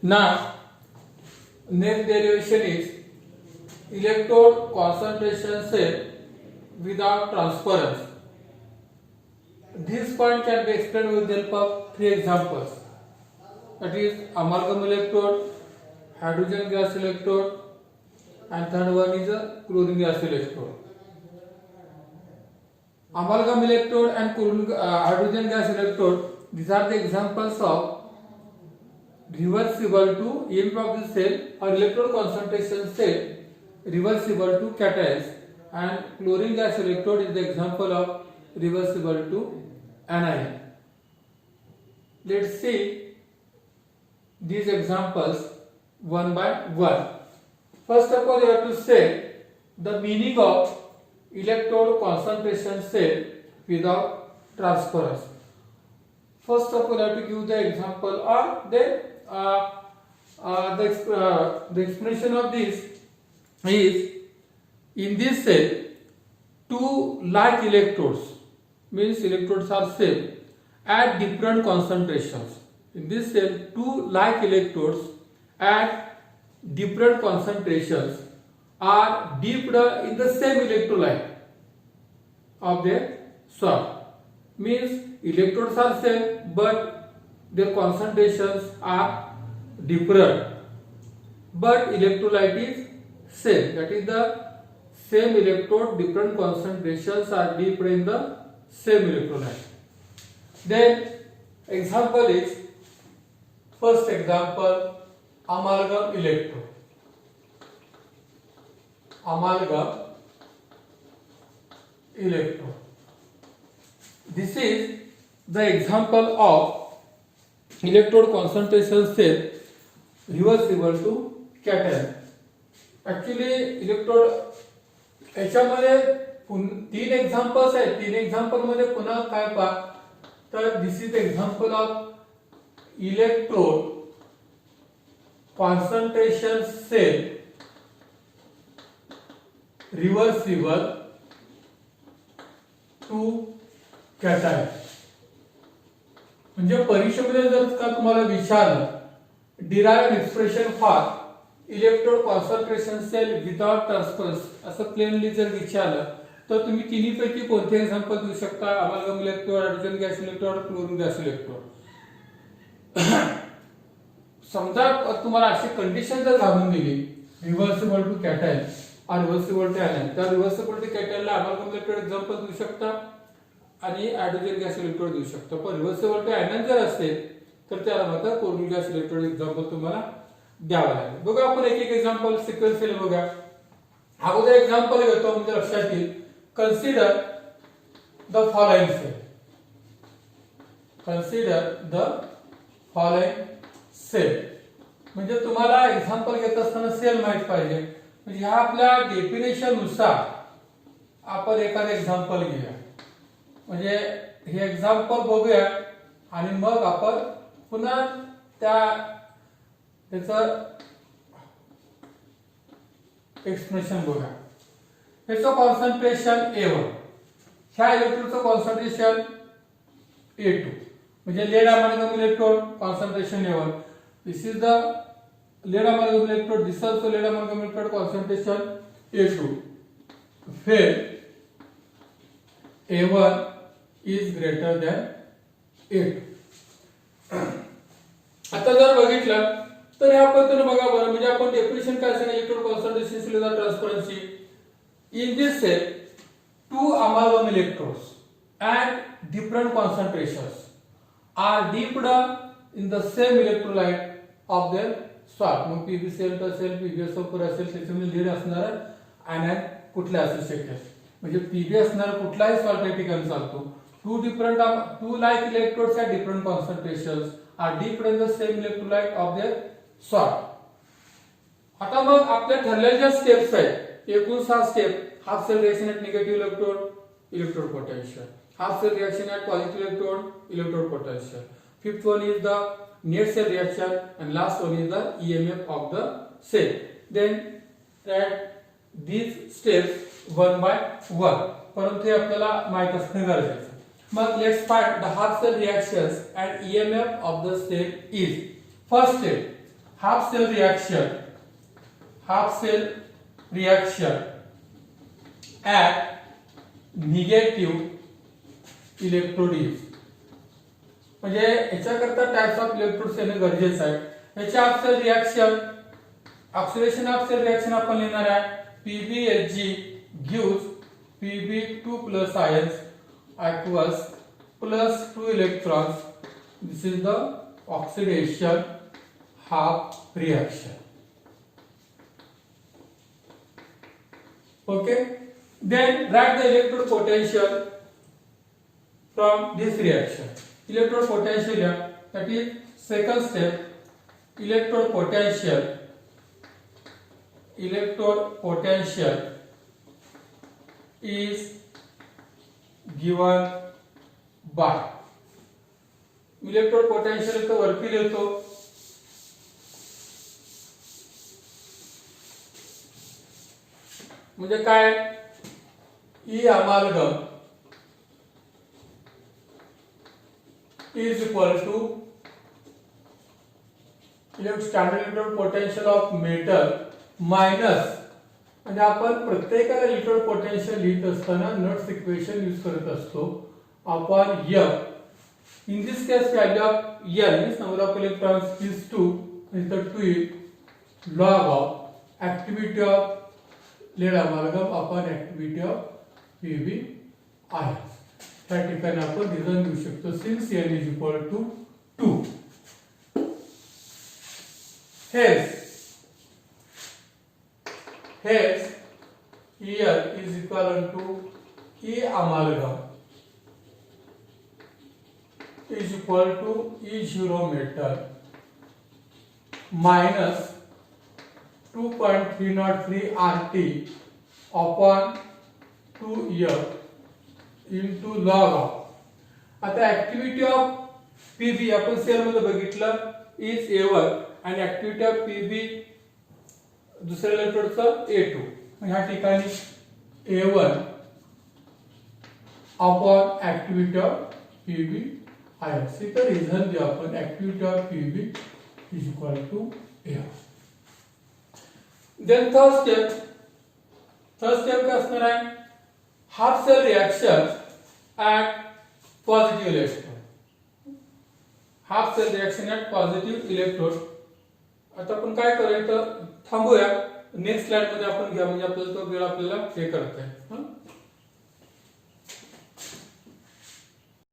Now next derivation is electrode concentration cell without transference. This point can be explained with the help of three examples. That is amalgam electrode, hydrogen gas electrode, and third one is a chlorine gas electrode. Amalgam electrode and hydrogen gas electrode, these are the examples of reversible to EMF of the cell or electrode concentration cell reversible to cations, and chlorine gas electrode is the example of reversible to anion. Let's see these examples one by one. First of all, you have to say the meaning of electrode concentration cell without transference. First of all, I have to give the example or the explanation of this is, in this cell two like electrodes, means electrodes are same at different concentrations. In this cell two like electrodes at different concentrations are dipped in the same electrolyte of their swap. Means electrodes are same but their concentrations are different, but electrolyte is same. That is the same electrode, different concentrations are dipped in the same electrolyte. Then example is, first example, amalgam electrode. Amalgam electrode. This is the example of electrode concentration cell reversible to cation. Actually electrode याच्यामध्ये तीन examples आहेत. तीन example मध्ये पुन्हा काय पहा, तर this is example of electrode concentration cell reversible to cation. म्हणजे परीक्षेमध्ये जर का तुम्हाला विचारलं derive expression for electrode concentration cell without transference असं प्लेनली जर विचारलं तर तुम्ही तिन्हीपैकी कोणते एक्झाम्पल देऊ शकता? Amalgam electrode, hydrogen gas electrode, chlorine gas electrode. समजा तुम्हाला अशी कंडिशन जर घालून दिली रिव्हर्सिबल टू कॅटायन और रिव्हर्सिबल टू ऍनायन, तर रिव्हर्सिबल टू कॅटायनला अमाल्गम इलेक्ट्रोड एक्झाम्पल देऊ शकता आणि हायड्रोजन गॅस इलेक्ट्रोड देऊ शकता. पण रिव्हर्सिबल टू ऍनायन जर असेल तर त्याला मात्र क्लोरीन गॅस इलेक्ट्रोड एक्झाम्पल तुम्हाला द्यावा लागेल. बघा आपण एक एक एक्झाम्पल सिक्वेन्शियल बघा. अगोदर एक्झाम्पल घेतो म्हणजे लक्षात येईल. Consider the following cell. Consider the following cell. म्हणजे तुम्हाला एक्झाम्पल घेत असताना सेल माहित पाहिजे. म्हणजे ह्या आपल्या डेफिनेशन नुसार आपण एखादं एक्झाम्पल घेऊया. म्हणजे हे एक्झाम्पल बघूया आणि मग आपण पुन्हा त्याचं एक्सप्रेशन बघा. याचं कॉन्सन्ट्रेशन A1, ह्या इलेक्ट्रोडचं कॉन्सन्ट्रेशन A2. म्हणजे lead amalgam electrode concentration A1. This is the lead amalgam electrode. This also lead amalgam electrode concentration A2. Where A1 is greater than A2. आता जर बघितलं तर या पद्धतीने बघा बरं. म्हणजे आपण डेफिनेशन काय सांगितलं? Electrode concentration cell without transference. In this cell two amalgam electrodes at different concentrations are dipped in the same electrolyte of their swap. मग पीबी सेल तर सेल पीबीएसओ असेल, त्याच्यामध्ये लीड असणार ऍनायन कुठला असू शकेल. म्हणजे पीबी असणार कुठलाही सॉल्ट या ठिकाणी चालतो. two like electrodes at different concentrations are dipped in the same electrolyte of their swap. आता मग आपल्या ठरलेल्या स्टेप्स आहेत एकूण 6 step. Half cell reaction at negative electrode, electrode potential. Half cell reaction at positive electrode, electrode potential. Fifth one is the net cell reaction and last one is the EMF of the cell. Then add these steps one by one. परंतु हे आपल्याला माहित असणे गरजेचे. मग let's find the half cell reactions and EMF of the cell is. First step, half cell reaction at negative electrode use. म्हणजे याच्याकरता types of electrodes येणे गरजेचं आहे. याचे half cell reaction, oxidation half cell reaction आपण लिहिणार आहे PbHg gives Pb2 plus ions aqueous plus 2 electrons. This is the oxidation half reaction. Okay, then write the electrode potential from this reaction. Electrode potential, that is second step. Electrode potential is given by, electrode potential तो वरती लिहितो, म्हणजे काय, E amalgam is equal to standard electrode potential of metal minus, म्हणजे आपण प्रत्येकाला electrode potential लिहित असताना नट्स इक्वेशन यूज करत असतो, upon F. In this case value of L means number of electrons is 2, is the 2 log of activity of lead amalgam upon activity of Pb ions. त्या ठिकाणी आपण reason घेऊ शकतो since N is equal to 2. Hence here is equal to E amalgam is equal to E0 metal minus 2.303 RT upon 2F into log of. आता activity of Pb आपण cell मध्ये बघितलं is A1 आणि activity of Pb दुसऱ्या इलेक्ट्रोडचा A2. ह्या ठिकाणी A1 upon activity of Pb ions. इथं reason जे आपण activity of Pb is equal to A. Then third step काय असणार आहे, half cell reaction at positive electrode. Half cell reaction at positive electrode. आता आपण काय करायचं, थांबूया, नेक्स्ट स्लाइड मध्ये आपण घ्या, म्हणजे आपल्याला तो वेळ आपल्याला हे करता येईल.